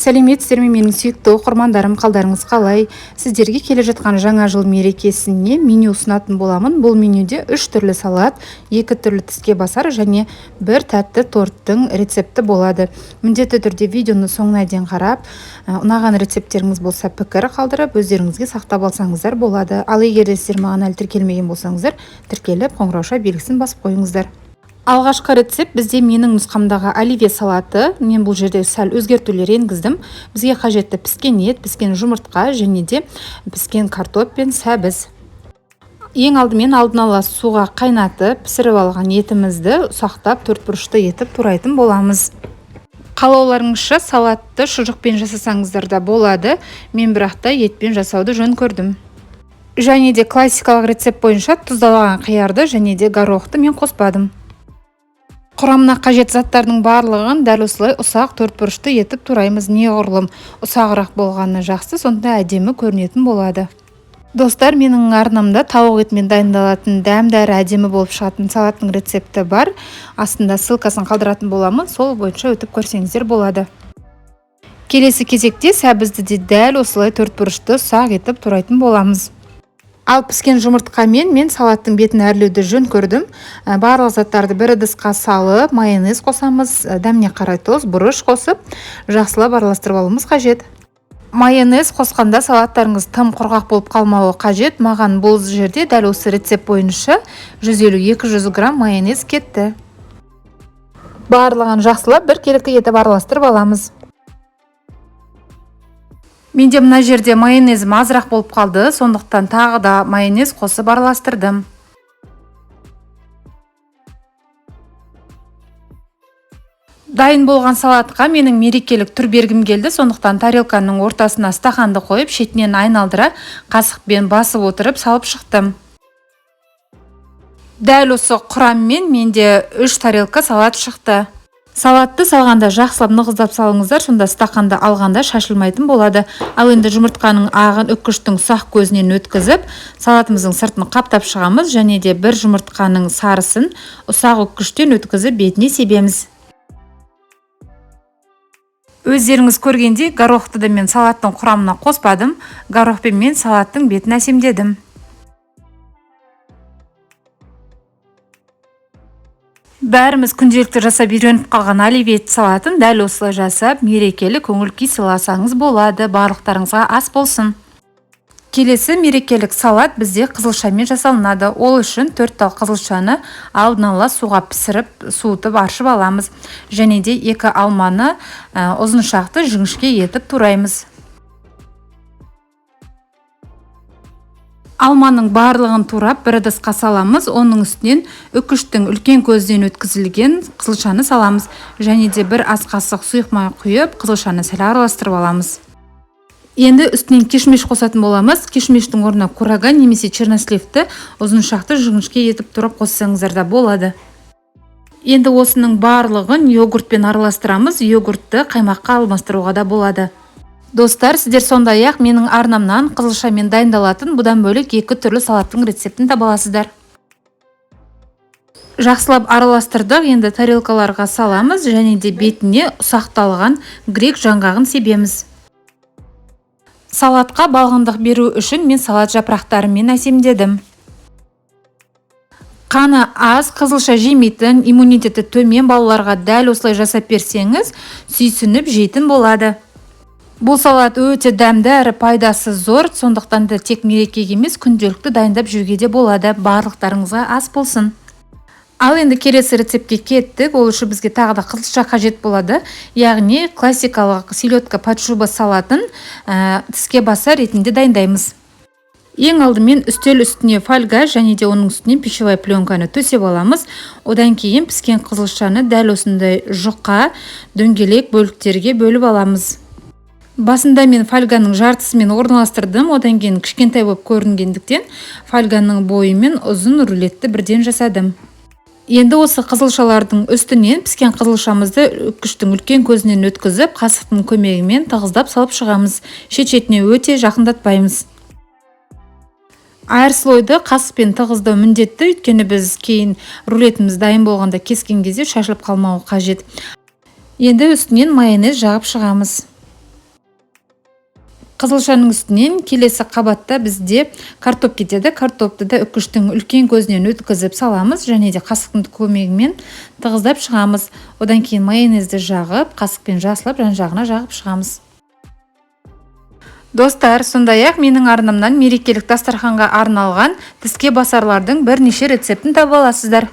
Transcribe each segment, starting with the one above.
Сәлеметсіздер ме менің сүйікті оқырмандарым, қалдарыңыз қалай? Сіздерге келе жатқан жаңа жыл мерекесіне меню ұсынатын боламын. Бұл менюде 3 түрлі салат, 2 түрлі тіске басар және 1 тәтті торттың рецепті болады. Міндетті түрде видеоны соңына дейін қарап, ұнаған рецептеріңіз болса пікір қалдырып, өздеріңізге сақтап алсаңыздар болады. Ал егер де сіздер маған әлі тіркелмеген болсаңыздар, тіркеліп қоңырауша белгісін басып қойыңыздар. Алғашқы рецепт бізде менің нұсқамдағы оливье салаты. Мен бұл жерде сәл өзгертулер енгіздім. Бізге қажетті піскен ет, піскен жұмыртқа және де піскен картоп пен сәбіз. Ең алдымен алдын ала суға қайнатып, пісіріп алған етімізді ұсақтап төртбұрышты етіп турайтын боламыз. Қалауларыңызша салатты шұжықпен жасасаңыздар да болады. Мен бірақта етпен жасауды жөн көрдім. Және де классикалық рецепт бойынша тұздалған қиярды және де горохты мен қоспадым. Құрамына қажет заттардың барлығын дәл осылай ұсақ төртбұрышты етіп тураймыз. Неғұрлым ұсағырақ болғаны жақсы, сонда әдемі көрінетін болады. Достар, менің арнамда тауық етімен дайындалатын дәмдәрі әдемі болып шығатын салаттың рецепті бар. Астында ссылкасын қалдыратын боламын, сол бойынша өтіп көрсеңіздер болады. Келесі кезекте сәбізді де дәл осылай төртбұрышты ұсақ етіп турайтын боламыз. Ал піскен жұмыртқамен мен салаттың бетін әрлеуді жөн көрдім. Барлық заттарды бір ыдысқа салып, майонез қосамыз, дәміне қарай тұз, бұрыш қосып, жақсылап араластырып алуымыз қажет. Майонез қосқанда салаттарыңыз тым құрғақ болып қалмауы қажет. Маған бұл жерде дәл осы рецепт бойынша 150-200 грамм майонез кетті. Барлығын жақсылап бір келкі етіп араластырып аламыз. Менде мына жерде майонезім азырақ болып қалды, сондықтан тағы да майонез қосып араластырдым. Дайын болған салатқа менің мерекелік түр бергім келді, сондықтан тарелканың ортасына стақанды қойып, шетінен айналдыра қасықпен басып отырып салып шықтым. Дәл осы құраммен менде 3 тарелка салат шықты. Салатты салғанда жақсылап нығыздап салыңыздар, сонда стақанды алғанда шашылмайтын болады. Ал енді жұмыртқаның ағын үккіштің ұсақ көзінен өткізіп, салатымыздың сыртын қаптап шығамыз және де бір жұмыртқаның сарысын ұсақ үккіштен өткізіп бетіне себеміз. Өздеріңіз көргендей, горохты да мен салаттың құрамына қоспадым. Горохпен мен салаттың бетін әсемдедім. Бәріміз күнделікті жасап үйреніп қалған оливье салатын дәл осылай жасап, мерекелі көңіл-күй сыйласаңыз болады. Барлықтарыңызға ас болсын. Келесі мерекелік салат бізде қызылшамен жасалынады. Ол үшін 4 тал қызылшаны алдын ала суға пісіріп, суытып аршып аламыз. Және де 2 алманы ұзыншақты жіңішке етіп тураймыз. Алманың барлығын турап бір ыдысқа саламыз, оның үстінен үккіштің үлкен көзден өткізілген қызылшаны саламыз. Және де бір ас қасық сұйық май құйып, қызылшаны сәл араластырып аламыз. Енді үстінен кишмиш қосатын боламыз. Кишмиштің орнына курага немесе черносливті ұзыншақты жіңішке етіп турап қоссаңыздар да болады. Енді осының барлығын йогуртпен араластырамыз. Йогуртты қаймаққа алмастыруға да болады. Достар, сіздер сондай-ақ менің арнамнан қызылшамен дайындалатын бұдан бөлек 2 түрлі салаттың рецептін таба аласыздар. Жақсылап араластырдық, енді тарелкаларға саламыз және де бетіне ұсақталған грек жаңғағын себеміз. Салатқа балғындық беру үшін мен салат жапырақтарымен әсемдедім. Қаны аз, қызылша жемейтін, иммунитеті төмен балаларға дәл осылай жасап берсеңіз, сүйсініп жейтін болады. Бұл салат өте дәмді әрі пайдасы зор, сондықтан да тек мерекеге емес күнделікті дайындап жеуге де болады. Барлықтарыңызға ас болсын. Ал енді келесі рецептке кеттік. Ол үшін бізге тағы да қызылша қажет болады. Яғни классикалық селедка под шуба салатын тіске басар ретінде дайындаймыз. Ең алдымен үстел үстіне фольга және де оның үстіне пищевой пленканы төсеп аламыз. Одан кейін піскен қызылшаны дәл осындай жұқа дөңгелек бөліктерге бөліп аламыз. Басында мен фольганың жартысымен орналастырдым, одан кейін кішкентай болып көрінгендіктен фольганың бойымен ұзын рулетті бірден жасадым. Енді осы қызылшалардың үстінен піскен қызылшамызды үккіштің үлкен көзінен өткізіп, қасықтың көмегімен тығыздап салып шығамыз. Шет-шетіне өте жақындатпаймыз. Әр слойды қасықпен тығыздау міндетті, өйткені біз кейін рулетіміз дайын болғанда кескен кезде шашылып қалмауы қажет. Енді үстінен майонез жағып шығамыз. Қызылшаның үстінен келесі қабатта бізде картоп кетеді. Картопты да үккіштің үлкен көзінен өткізіп саламыз және де қасықтың көмегімен тығыздап шығамыз. Одан кейін майонезді жағып, қасықпен жасылап, жан-жағына жағып шығамыз. Достар, сондай-ақ менің арнамнан мерекелік дастарханға арналған тіске басарлардың бірнеше рецептін таба аласыздар.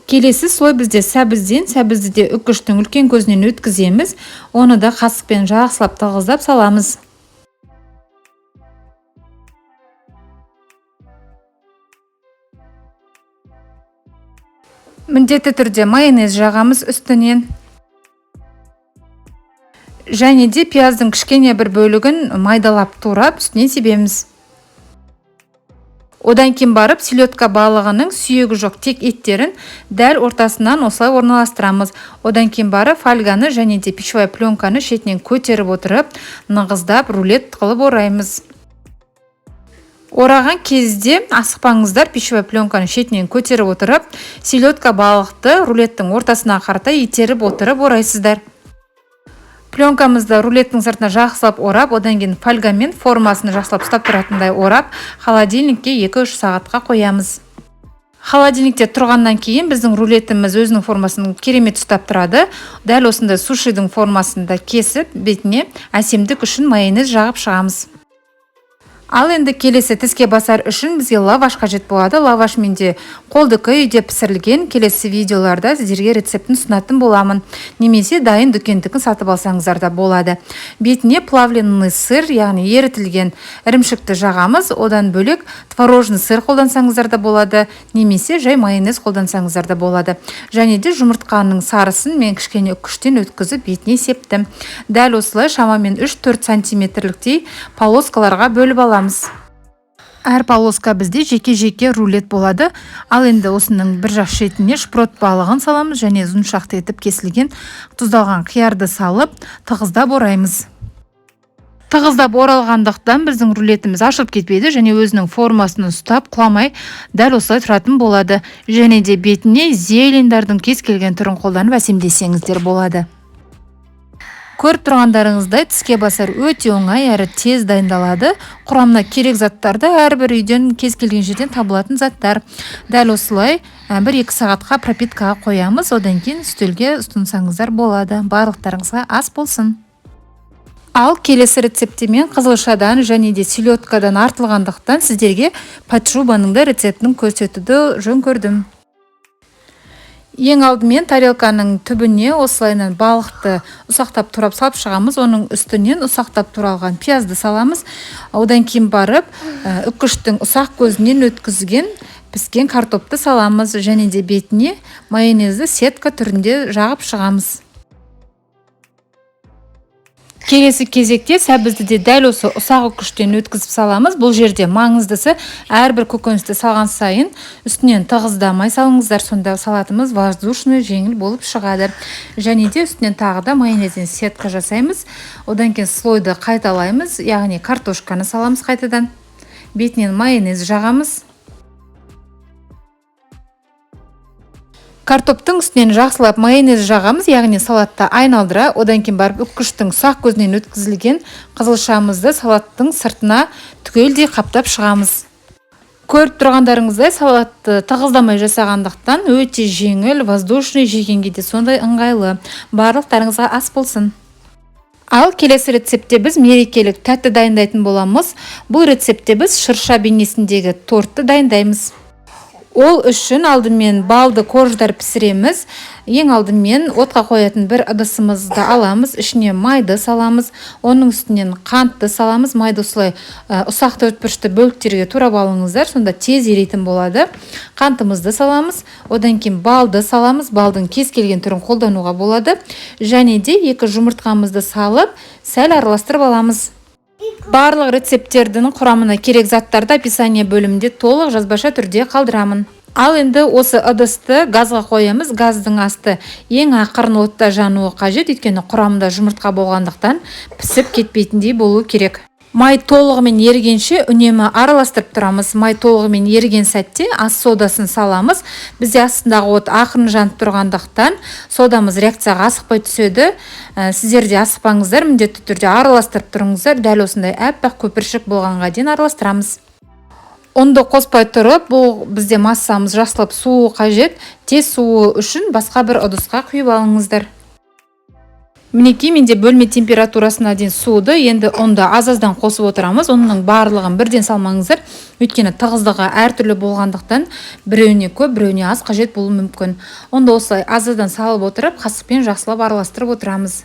Келесі слой бізде сәбізден, сәбізді де үккіштің үлкен көзінен өткіземіз. Оны да қасықпен жақсылап тығыздап саламыз. Міндетті түрде майонез жағамыз үстінен. Және де пияздың кішкене бір бөлігін майдалап турап үстінен себеміз. Одан кейін барып селедка балығының сүйегі жоқ тек еттерін дәл ортасынан осылай орналастырамыз. Одан кейін барып фольганы және де пищевая пленканы шетінен көтеріп отырып, нығыздап рулет қылып ораймыз. Ораған кезде асықпаңыздар, пищевая пленканы шетінен көтеріп отырып, селедка балықты рулеттің ортасына қарата итеріп отырып орайсыздар. Пленкамызды рулеттің сыртына жақсылап орап, одан кейін фольгамен формасын жақсылап ұстап тұратындай орап, холодильникке 2-3 сағатқа қоямыз. Холодильникте тұрғаннан кейін біздің рулетіміз өзінің формасын керемет ұстап тұрады. Дәл осындай сушидің формасында кесіп, бетіне әсемдік үшін майонез жағып шығамыз. Ал енді келесі тіске басар үшін бізге лаваш қажет болады. Лаваш менде қолдікі үйде пісірілген. Келесі видеоларда сіздерге рецептін ұсынатын боламын. Немесе дайын дүкендікін сатып алсаңыздар да болады. Бетіне плавленый сыр, яғни ерітілген ірімшікті жағамыз. Одан бөлек творожный сыр қолдансаңыздар да болады. Немесе жай майонез қолдансаңыздар да болады. Және де жұмыртқаның сарысын мен кішкене үккіштен өткізіп бетіне септім. Дәл осылай шамамен 3-4 сантиметрліктей полоскаларға бөліп аламыз. Әр полоска бізде жеке-жеке рулет болады. Ал енді осының бір жақ шетіне шпрот балығын саламыз және ұзыншақты етіп кесілген тұздалған қиярды салып, тығыздап ораймыз. Тығыздап оралғандықтан біздің рулетіміз ашылып кетпейді және өзінің формасын ұстап, құламай дәл осылай тұратын болады. Және де бетіне зелендардың кез келген түрін қолданып әсемдесеңіздер болады. Көріп тұрғандарыңыздай тіске басар өте оңай әрі тез дайындалады. Құрамына керек заттарды әрбір үйден кез келген жерден табылатын заттар. Дәл осылай 1-2 сағатқа пропиткаға қоямыз. Одан кейін үстелге ұсынсаңыздар болады. Барлықтарыңызға ас болсын. Ал келесі рецептте мен қызылшадан және де селедкадан артылғандықтан сіздерге подшубаның да рецептін көрсетуді жөн көрдім. Ең алдымен тарелканың түбіне осылайынан балықты ұсақтап турап салып шығамыз. Оның үстінен ұсақтап туралған пиязды саламыз. Одан кейін барып үккіштің ұсақ көзінен өткізген піскен картопты саламыз және де бетіне майонезді сетка түрінде жағып шығамыз. Келесі кезекте сәбізді де дәл осы ұсақ үккіштен өткізіп саламыз. Бұл жерде маңыздысы әрбір көкөністі салған сайын үстінен тығыздамай салыңыздар. Сонда салатымыз воздушный, жеңіл болып шығады. Және де үстінен тағы да майонезден сетка жасаймыз. Одан кейін слойды қайталаймыз, яғни картошканы саламыз қайтадан. Бетінен майонез жағамыз. Картоптың үстінен жақсылап майонез жағамыз, яғни салатта айналдыра, одан кейін барып үккіштің ұсақ көзінен өткізілген қызылшамызды салаттың сыртына түгелдей қаптап шығамыз. Көріп тұрғандарыңыздай салатты тығыздамай жасағандықтан өте жеңіл, воздушный, жегенге де сондай ыңғайлы. Барлықтарыңызға ас болсын. Ал келесі рецептте біз мерекелік тәтті дайындайтын боламыз. Бұл рецептте біз шырша бейнесіндегі тортты дайындаймыз. Ол үшін алдымен балды корждар пісіреміз. Ең алдымен отқа қоятын бір ыдысымызды аламыз, ішіне майды саламыз, оның үстінен қантты саламыз. Майды осылай ұсақ төртбұрышты бөліктерге турап алыңыздар, сонда тез еритін болады. Қантымызды саламыз, одан кейін балды саламыз, балдың кез келген түрін қолдануға болады. Және де 2 жұмыртқамызды салып, сәл араластырып аламыз. Барлық рецепттердің құрамына керек заттарды описание бөлімінде толық жазбаша түрде қалдырамын. Ал енді осы ыдысты газға қоямыз. Газдың асты ең ақырын отта жануы қажет, өйткені құрамында жұмыртқа болғандықтан пісіп кетпейтіндей болу керек. Май толығымен ерігенше үнемі араластырып тұрамыз. Май толығымен еріген сәтте ас содасын саламыз. Бізде астындағы от ақырын жанып тұрғандықтан содамыз реакцияға асықпай түседі. Сіздер де асықпаңыздар, міндетті түрде араластырып тұрыңыздар. Дәл осындай әппақ көпіршік болғанға дейін араластырамыз. Онды қоспай тұрып, бұл бізде массамыз жақсылап суы қажет. Тез суы үшін басқа бір ыдысқа құйып алыңыздар. Мінекей, менде бөлме температурасына дейін суды, енді онда аз-аздан қосып отырамыз. Оның барлығын бірден салмаңыздар. Өйткені тығыздығы әртүрлі болғандықтан біреуіне көп, біреуіне аз қажет болуы мүмкін. Онда осылай аз-аздан салып отырып, қасықпен жақсылап араластырып отырамыз.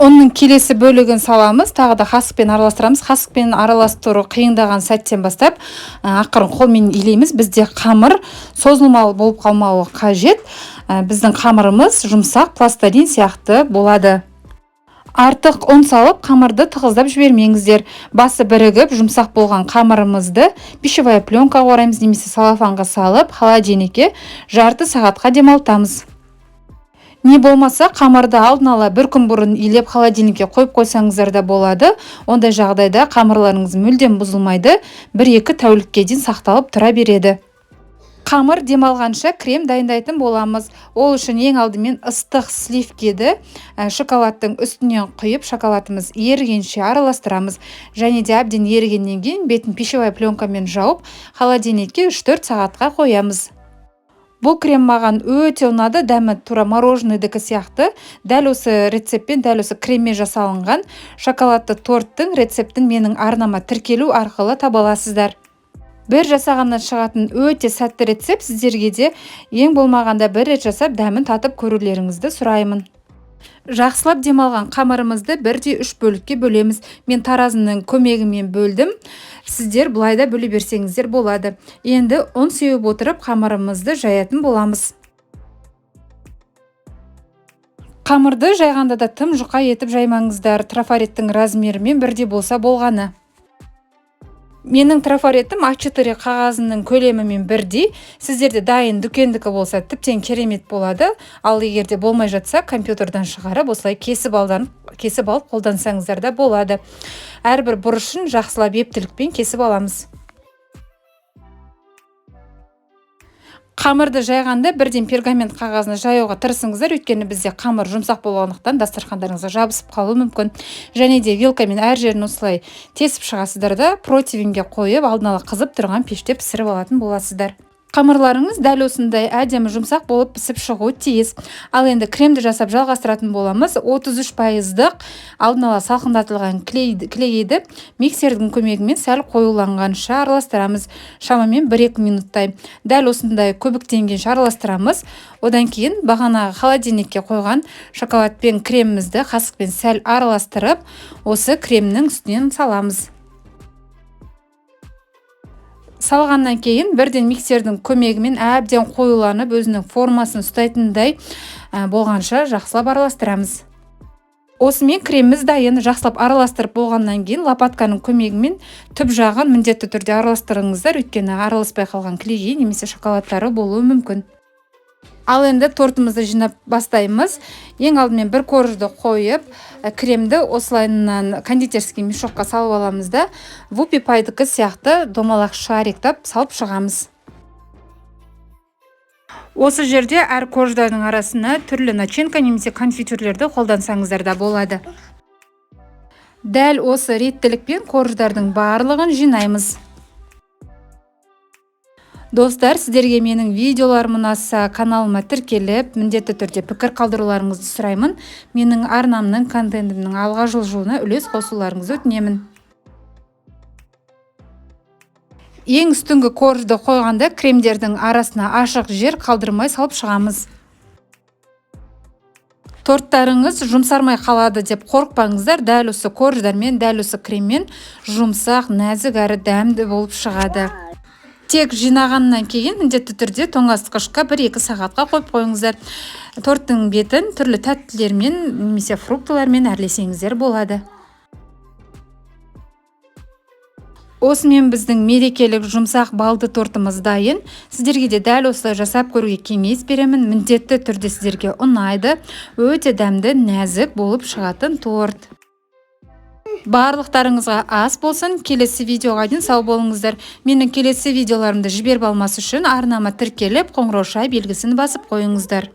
Оның келесі бөлігін саламыз, тағы да қасықпен араластырамыз. Қасықпен араластыру қиындаған сәттен бастап ақырын қолмен илейміз. Бізде қамыр созылмалы болып қалмауы қажет. Біздің қамырымыз жұмсақ пластилин сияқты болады. Артық ұн салып, қамырды тығыздап жібермеңіздер. Басы бірігіп, жұмсақ болған қамырымызды пищевая пленкаға ораймыз, немесе салафанға салып, холодильникке жарты сағатқа демалтамыз. Не болмаса, қамырды алдын ала бір күн бұрын илеп холодильникке қойып қойсаңыздар да болады. Ондай жағдайда қамырларыңыз мүлдем бұзылмайды, 1-2 тәулікке дейін сақталып тұра береді. Қамыр демалғанша крем дайындайтын боламыз. Ол үшін ең алдымен ыстық сливкені шоколадтың үстінен құйып, шоколадымыз ерігенше араластырамыз. Және де әбден ерігеннен кейін бетін пищевая пленкамен жауып, холодильникке 3-4 сағатқа қоямыз. Бұл крем маған өте ұнады, дәмі тура мороженныйдікі сияқты. Дәл осы рецептпен, дәл осы креммен жасалынған шоколадты торттың рецептін менің арнама тіркелу арқылы таба аласыздар. Бір жасағаннан шығатын өте сәтті рецепт, сіздерге де ең болмағанда бір рет жасап дәмін татып көрулеріңізді сұраймын. Жақсылап демалған қамырымызды 1-3 бөлікке бөлеміз. Мен таразының көмегімен бөлдім. Сіздер бұлайда бөле берсеңіздер болады. Енді ұн сеуіп отырып қамырымызды жаятын боламыз. Қамырды жайғанда да тым жұқа етіп жаймаңыздар. Трафареттің размерімен бірдей болса болғаны. Менің трафареттім А4 қағазының көлемімен бірдей. Сіздерде дайын дүкендікі болса тіптен керемет болады. Ал егерде болмай жатса, компьютерден шығарып, осылай кесіп алып қолдансаңыздар да болады. Әрбір бұрышын жақсылап ептілікпен кесіп аламыз. Қамырды жайғанда бірден пергамент қағазына жаюға тырысыңыздар, өйткені бізде қамыр жұмсақ болғандықтан дастархандарыңызға жабысып қалуы мүмкін. Және де вилкамен әр жерін осылай тесіп шығасыздар да противенге қойып, алдын ала қызып тұрған пеште пісіріп алатын боласыздар. Қамырларыңыз дәл осындай әдемі жұмсақ болып пісіп шығуы тиіс. Ал енді кремді жасап жалғастыратын боламыз. 33%-дық алдын ала салқындатылған клейді миксердің көмегімен сәл қоюланғанша араластырамыз. Шамамен 1-2 минуттай. Дәл осындай көбіктенгенше араластырамыз. Одан кейін бағанағы холодильникке қойған шоколад пен кремімізді қасықпен сәл араластырып, осы кремнің үстінен саламыз. Салғаннан кейін бірден миксердің көмегімен әбден қоюланып, өзінің формасын ұстайтындай болғанша жақсылап араластырамыз. Осымен креміміз дайын. Жақсылап араластырып болғаннан кейін лопатканың көмегімен түп жағын міндетті түрде араластырыңыздар, өйткені араласпай қалған клейgi немесе шоколадтары болуы мүмкін. Ал енді тортымызды жинап бастаймыз. Ең алдымен бір коржды қойып, кремді осылайынан кондитерский мешокқа салып аламыз да, вупи пайдыкі сияқты домалақ шариктап салып шығамыз. Осы жерде әр корждардың арасына түрлі начинка немесе конфитюрлерді қолдансаңыздар да болады. Дәл осы реттілікпен корждардың барлығын жинаймыз. Достар, сіздерге менің видеоларым ұнаса, каналыма тіркеліп, міндетті түрде пікір қалдыруларыңызды сұраймын. Менің арнамның контентімнің алға жылжуына үлес қосуларыңызды өтінемін. Ең үстіңгі коржды қойғанда кремдердің арасына ашық жер қалдырмай салып шығамыз. Торттарыңыз жұмсармай қалады деп қорықпаңыздар. Дәл осы корждармен, дәл осы креммен жұмсақ, нәзік әрі дәмді болып шығады. Тек жинағаннан кейін міндетті түрде тоңазытқышқа 1-2 сағатқа қойып қойыңыздар. Торттың бетін түрлі тәттілермен немесе фруктылармен әрлесеңіздер болады. Осымен біздің мерекелік жұмсақ балды тортымыз дайын. Сіздерге де дәл осылай жасап көруге кеңес беремін. Міндетті түрде сіздерге ұнайды. Өте дәмді, нәзік болып шығатын торт. Барлықтарыңызға ас болсын. Келесі видеоға дейін сау болыңыздар. Менің келесі видеоларымды жіберіп алмас үшін арнама тіркеліп, қоңырау белгісін басып қойыңыздар.